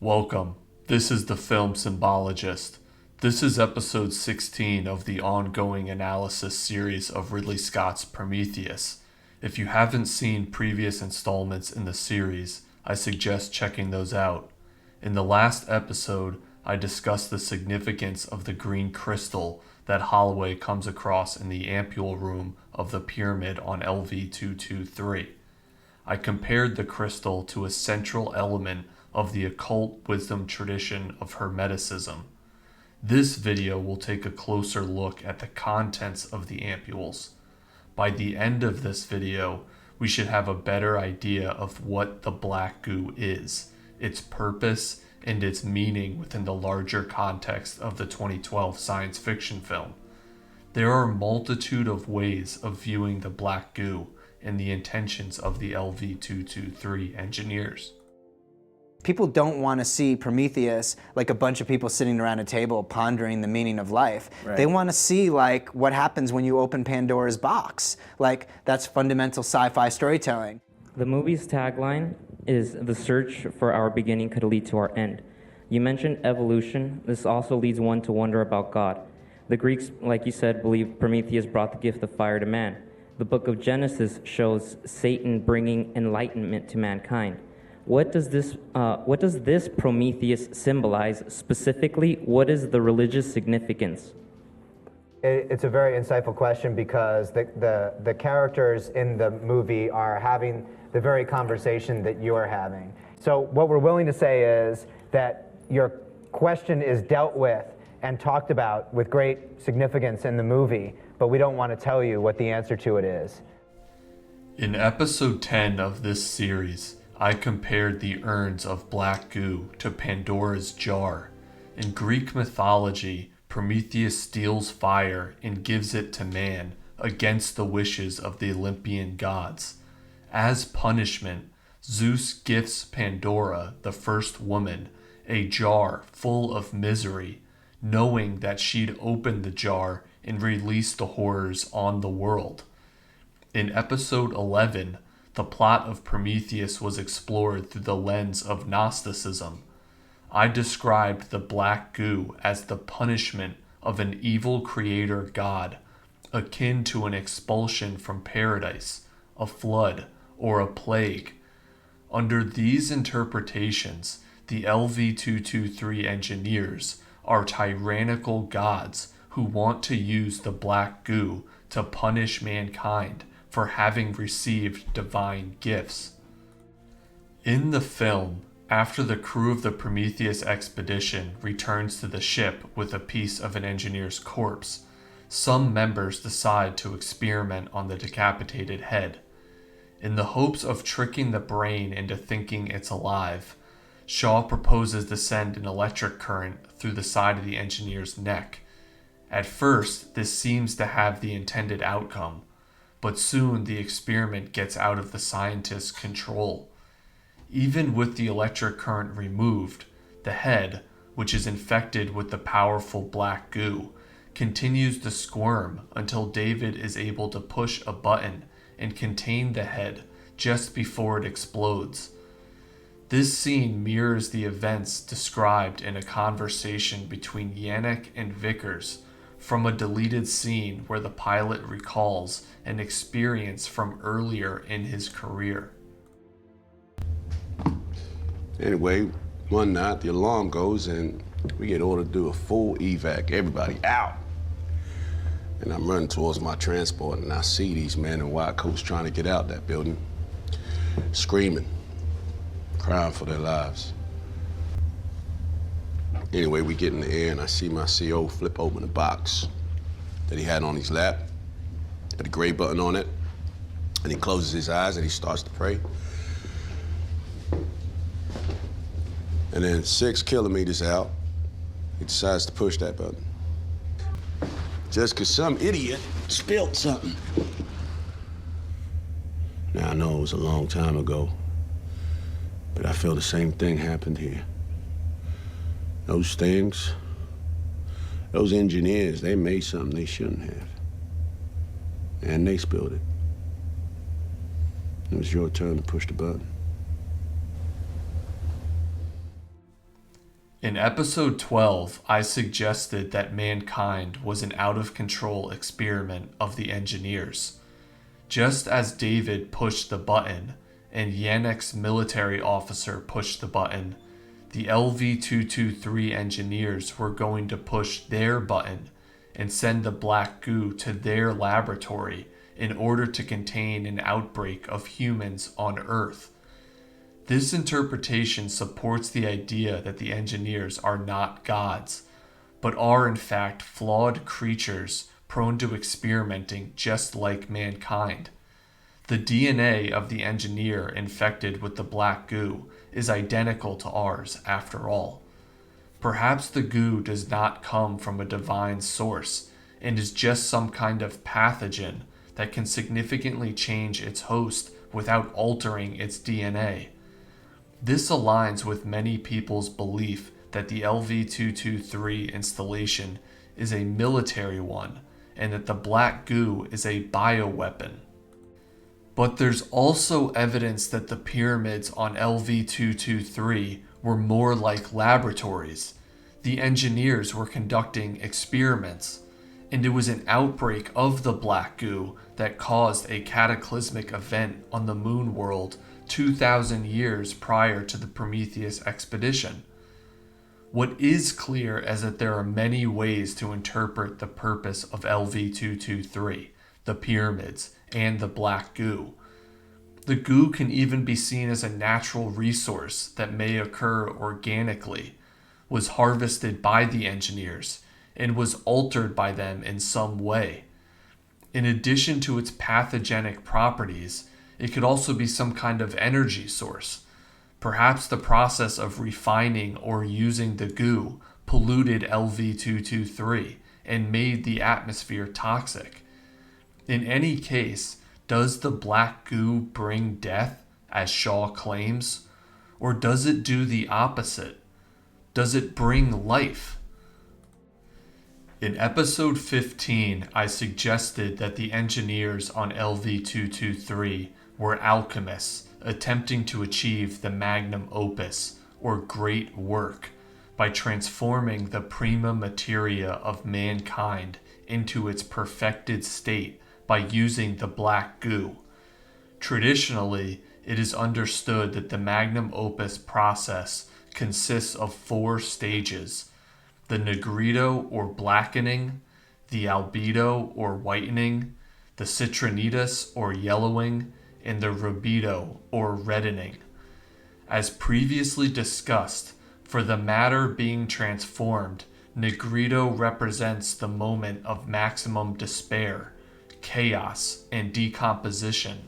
Welcome. This is the Film Symbologist. This is episode 16 of the ongoing analysis series of Ridley Scott's Prometheus. If you haven't seen previous installments in the series, I suggest checking those out. In the last episode, I discussed the significance of the green crystal that Holloway comes across in the ampule room of the pyramid on LV-223. I compared the crystal to a central element of the occult wisdom tradition of Hermeticism. This video will take a closer look at the contents of the ampules. By the end of this video, we should have a better idea of what the black goo is, its purpose, and its meaning within the larger context of the 2012 science fiction film. There are a multitude of ways of viewing the black goo and the intentions of the LV-223 engineers. People don't want to see Prometheus like a bunch of people sitting around a table pondering the meaning of life. Right. They want to see like what happens when you open Pandora's box. Like that's fundamental sci-fi storytelling. The movie's tagline is "The search for our beginning could lead to our end." You mentioned evolution. This also leads one to wonder about God. The Greeks, like you said, believed Prometheus brought the gift of fire to man. The book of Genesis shows Satan bringing enlightenment to mankind. What does this Prometheus symbolize specifically? What is the religious significance? It's a very insightful question because the characters in the movie are having the very conversation that you're having. So what we're willing to say is that your question is dealt with and talked about with great significance in the movie, but we don't want to tell you what the answer to it is. In episode 10 of this series, I compared the urns of black goo to Pandora's jar. In Greek mythology, Prometheus steals fire and gives it to man against the wishes of the Olympian gods. As punishment, Zeus gifts Pandora, the first woman, a jar full of misery, knowing that she'd open the jar and release the horrors on the world. In episode 11, the plot of Prometheus was explored through the lens of Gnosticism. I described the black goo as the punishment of an evil creator god, akin to an expulsion from paradise, a flood, or a plague. Under these interpretations, the LV-223 engineers are tyrannical gods who want to use the black goo to punish mankind for having received divine gifts. In the film, after the crew of the Prometheus expedition returns to the ship with a piece of an engineer's corpse, some members decide to experiment on the decapitated head. In the hopes of tricking the brain into thinking it's alive, Shaw proposes to send an electric current through the side of the engineer's neck. At first, this seems to have the intended outcome, but soon the experiment gets out of the scientist's control. Even with the electric current removed, the head, which is infected with the powerful black goo, continues to squirm until David is able to push a button and contain the head just before it explodes. This scene mirrors the events described in a conversation between Yannick and Vickers from a deleted scene where the pilot recalls an experience from earlier in his career. Anyway, one night the alarm goes and we get ordered to do a full evac, everybody out. And I'm running towards my transport and I see these men in white coats trying to get out that building, screaming, crying for their lives. Anyway, we get in the air and I see my CO flip open a box that he had on his lap, had a gray button on it, and he closes his eyes and he starts to pray. And then 6 kilometers out, he decides to push that button. Just because some idiot spilled something. Now, I know it was a long time ago, but I feel the same thing happened here. Those things, those engineers, they made something they shouldn't have. And they spilled it. It was your turn to push the button. In episode 12, I suggested that mankind was an out-of-control experiment of the engineers. Just as David pushed the button and Yannick's military officer pushed the button, the LV-223 engineers were going to push their button and send the black goo to their laboratory in order to contain an outbreak of humans on Earth. This interpretation supports the idea that the engineers are not gods, but are in fact flawed creatures prone to experimenting just like mankind. The DNA of the engineer infected with the black goo is identical to ours after all. Perhaps the goo does not come from a divine source and is just some kind of pathogen that can significantly change its host without altering its DNA. This aligns with many people's belief that the LV-223 installation is a military one and that the black goo is a bioweapon. But there's also evidence that the pyramids on LV-223 were more like laboratories. The engineers were conducting experiments, and it was an outbreak of the black goo that caused a cataclysmic event on the moon world 2,000 years prior to the Prometheus expedition. What is clear is that there are many ways to interpret the purpose of LV-223, the pyramids, and the black goo. The goo can even be seen as a natural resource that may occur organically, was harvested by the engineers, and was altered by them in some way. In addition to its pathogenic properties, it could also be some kind of energy source. Perhaps the process of refining or using the goo polluted LV-223 and made the atmosphere toxic. In any case, does the black goo bring death, as Shaw claims, or does it do the opposite? Does it bring life? In episode 15, I suggested that the engineers on LV-223 were alchemists attempting to achieve the magnum opus, or great work, by transforming the prima materia of mankind into its perfected state by using the black goo. Traditionally, it is understood that the magnum opus process consists of 4 stages: the negrito or blackening, the albedo or whitening, the citrinitas or yellowing, and the rubedo or reddening. As previously discussed, for the matter being transformed, negrito represents the moment of maximum despair, chaos, and decomposition.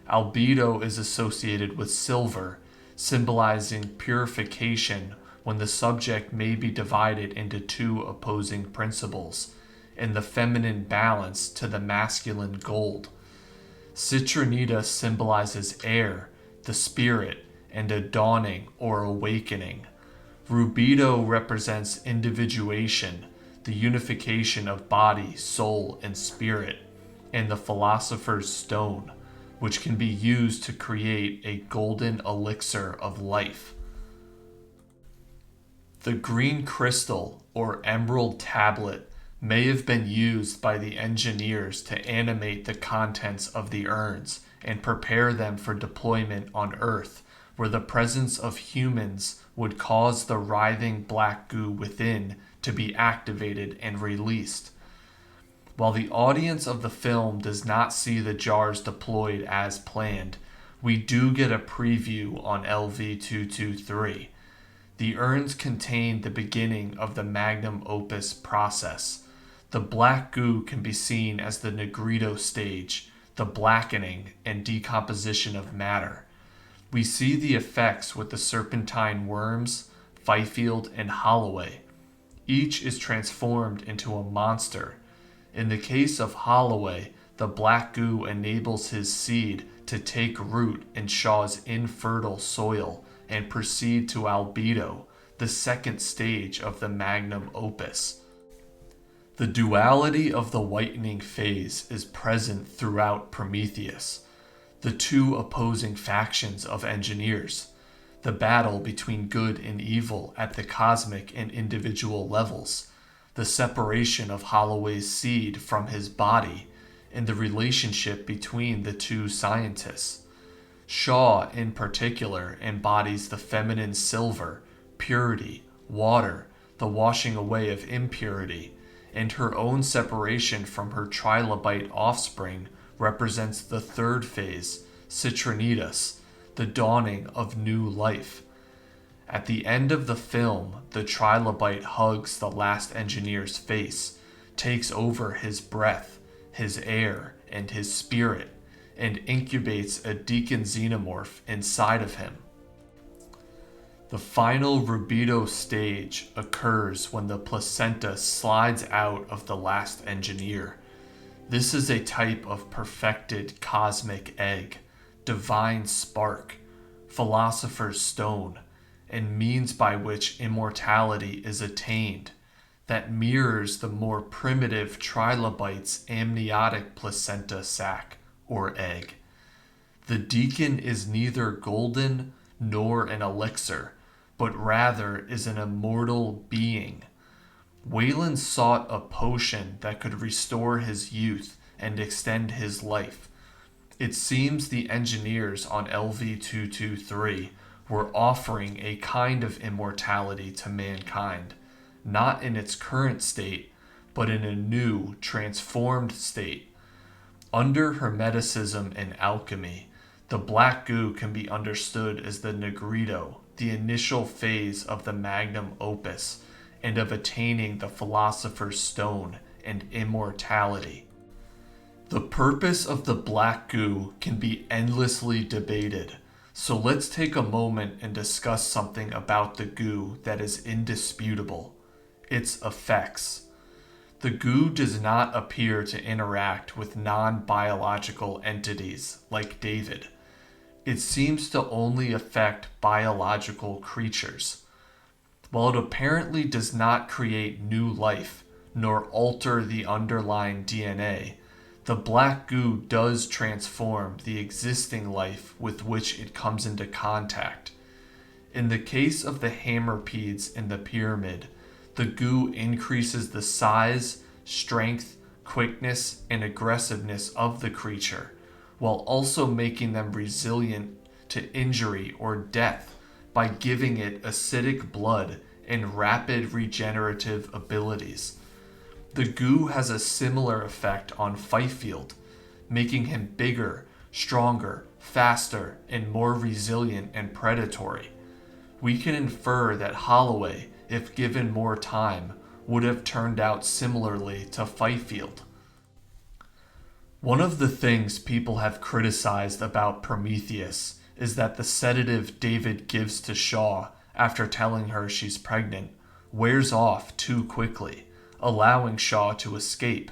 Albedo is associated with silver, symbolizing purification when the subject may be divided into 2 opposing principles, and the feminine balance to the masculine gold. Citronita symbolizes air, the spirit, and a dawning or awakening. Rubedo represents individuation, the unification of body, soul, and spirit, and the philosopher's stone, which can be used to create a golden elixir of life. The green crystal or emerald tablet may have been used by the engineers to animate the contents of the urns and prepare them for deployment on Earth, where the presence of humans would cause the writhing black goo within to be activated and released. While the audience of the film does not see the jars deployed as planned, we do get a preview on LV-223. The urns contain the beginning of the magnum opus process. The black goo can be seen as the negrito stage, the blackening and decomposition of matter. We see the effects with the serpentine worms, Fifield, and Holloway. Each is transformed into a monster. In the case of Holloway, the black goo enables his seed to take root in Shaw's infertile soil and proceed to albedo, the second stage of the magnum opus. The duality of the whitening phase is present throughout Prometheus, the 2 opposing factions of engineers. the battle between good and evil at the cosmic and individual levels, the separation of Holloway's seed from his body, and the relationship between the two scientists. Shaw, in particular, embodies the feminine silver, purity, water, the washing away of impurity, and her own separation from her trilobite offspring represents the third phase, citrinitas, the dawning of new life. At the end of the film, the trilobite hugs the last engineer's face, takes over his breath, his air, and his spirit, and incubates a deacon xenomorph inside of him. The final rubedo stage occurs when the placenta slides out of the last engineer. This is a type of perfected cosmic egg, divine spark, philosopher's stone, and means by which immortality is attained, that mirrors the more primitive trilobite's amniotic placenta sac, or egg. The deacon is neither golden nor an elixir, but rather is an immortal being. Wayland sought a potion that could restore his youth and extend his life. It seems the engineers on LV-223 were offering a kind of immortality to mankind, not in its current state, but in a new, transformed state. Under Hermeticism and alchemy, the black goo can be understood as the negrito, the initial phase of the magnum opus, and of attaining the philosopher's stone and immortality. The purpose of the black goo can be endlessly debated, so let's take a moment and discuss something about the goo that is indisputable: its effects. The goo does not appear to interact with non-biological entities like David. It seems to only affect biological creatures. While it apparently does not create new life, nor alter the underlying DNA, the black goo does transform the existing life with which it comes into contact. In the case of the hammerpedes in the pyramid, the goo increases the size, strength, quickness, and aggressiveness of the creature, while also making them resilient to injury or death by giving it acidic blood and rapid regenerative abilities. The goo has a similar effect on Fifield, making him bigger, stronger, faster, and more resilient and predatory. We can infer that Holloway, if given more time, would have turned out similarly to Fifield. One of the things people have criticized about Prometheus is that the sedative David gives to Shaw after telling her she's pregnant wears off too quickly, allowing Shaw to escape.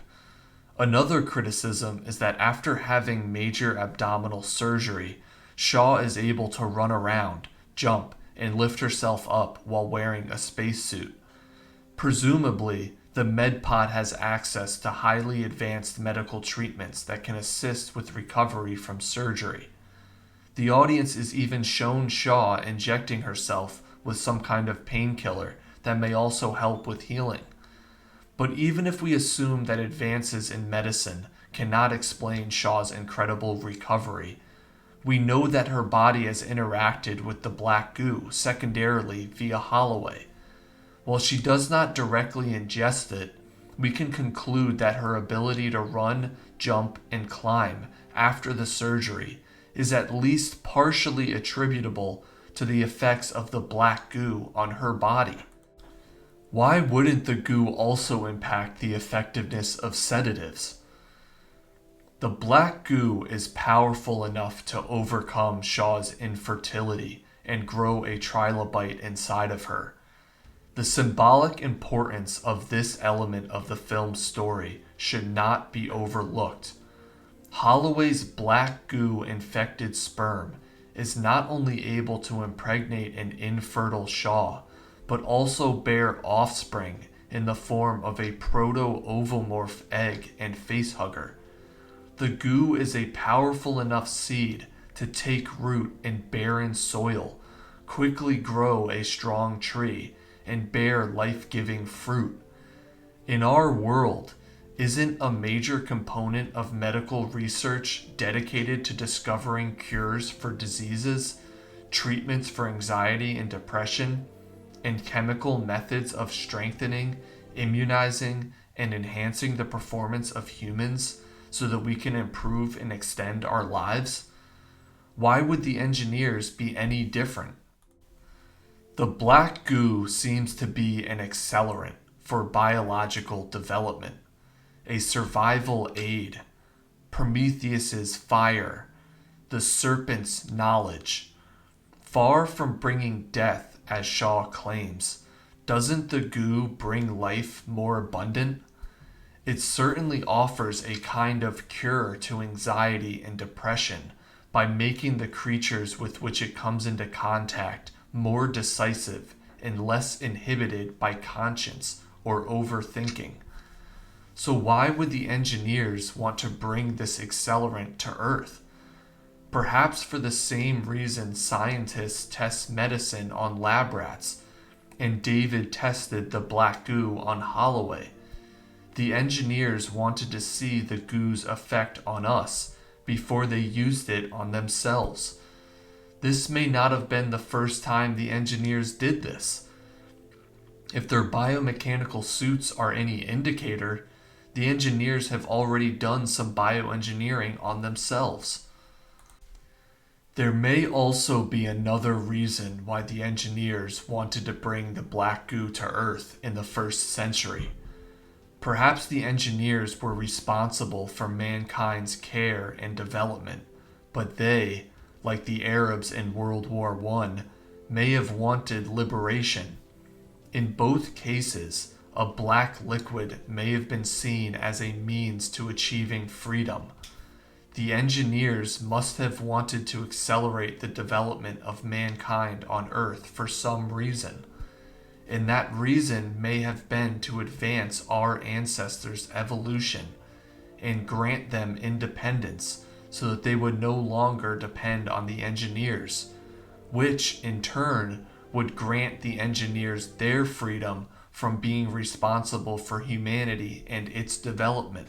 Another criticism is that after having major abdominal surgery, Shaw is able to run around, jump, and lift herself up while wearing a spacesuit. Presumably, the MedPod has access to highly advanced medical treatments that can assist with recovery from surgery. The audience is even shown Shaw injecting herself with some kind of painkiller that may also help with healing. But even if we assume that advances in medicine cannot explain Shaw's incredible recovery, we know that her body has interacted with the black goo secondarily via Holloway. While she does not directly ingest it, we can conclude that her ability to run, jump, and climb after the surgery is at least partially attributable to the effects of the black goo on her body. Why wouldn't the goo also impact the effectiveness of sedatives? The black goo is powerful enough to overcome Shaw's infertility and grow a trilobite inside of her. The symbolic importance of this element of the film's story should not be overlooked. Holloway's black goo infected sperm is not only able to impregnate an infertile Shaw, but also bear offspring in the form of a proto-ovomorph egg and facehugger. The goo is a powerful enough seed to take root in barren soil, quickly grow a strong tree and bear life-giving fruit. In our world, isn't a major component of medical research dedicated to discovering cures for diseases, treatments for anxiety and depression, and chemical methods of strengthening, immunizing, and enhancing the performance of humans so that we can improve and extend our lives? Why would the engineers be any different? The black goo seems to be an accelerant for biological development, a survival aid, Prometheus's fire, the serpent's knowledge. Far from bringing death, as Shaw claims, doesn't the goo bring life more abundant? It certainly offers a kind of cure to anxiety and depression by making the creatures with which it comes into contact more decisive and less inhibited by conscience or overthinking. So why would the engineers want to bring this accelerant to Earth? Perhaps for the same reason scientists test medicine on lab rats, and David tested the black goo on Holloway. The engineers wanted to see the goo's effect on us before they used it on themselves. This may not have been the first time the engineers did this. If their biomechanical suits are any indicator, the engineers have already done some bioengineering on themselves. There may also be another reason why the engineers wanted to bring the black goo to Earth in the 1st century. Perhaps the engineers were responsible for mankind's care and development, but they, like the Arabs in World War I, may have wanted liberation. In both cases, a black liquid may have been seen as a means to achieving freedom. The engineers must have wanted to accelerate the development of mankind on Earth for some reason, and that reason may have been to advance our ancestors' evolution and grant them independence so that they would no longer depend on the engineers, which in turn would grant the engineers their freedom from being responsible for humanity and its development.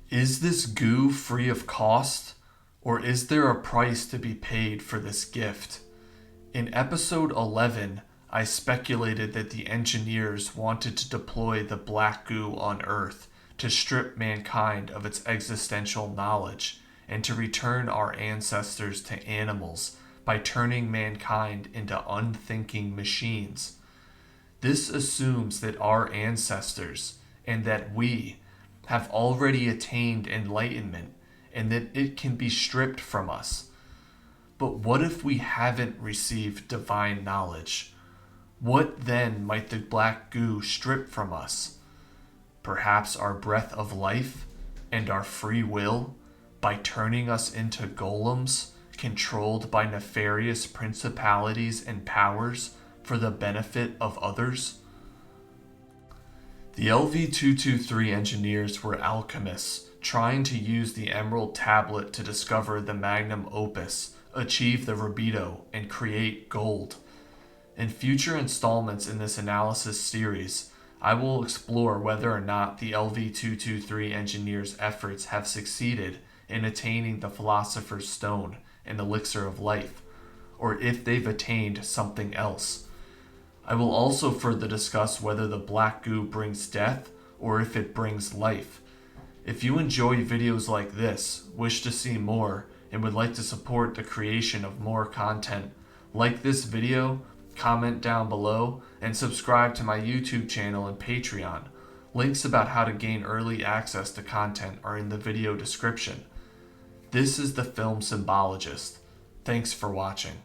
Is this goo free of cost, or is there a price to be paid for this gift? In episode 11, I speculated that the engineers wanted to deploy the black goo on Earth to strip mankind of its existential knowledge and to return our ancestors to animals by turning mankind into unthinking machines. This assumes that our ancestors, and that we, have already attained enlightenment and that it can be stripped from us. But what if we haven't received divine knowledge? What then might the black goo strip from us? Perhaps our breath of life and our free will, by turning us into golems controlled by nefarious principalities and powers for the benefit of others? The LV-223 engineers were alchemists trying to use the Emerald Tablet to discover the magnum opus, achieve the libido, and create gold. In future installments in this analysis series, I will explore whether or not the LV-223 engineers' efforts have succeeded in attaining the Philosopher's Stone and Elixir of Life, or if they've attained something else. I will also further discuss whether the black goo brings death or if it brings life. If you enjoy videos like this, wish to see more, and would like to support the creation of more content, like this video, comment down below, and subscribe to my YouTube channel and Patreon. Links about how to gain early access to content are in the video description. This is the Film Symbologist. Thanks for watching.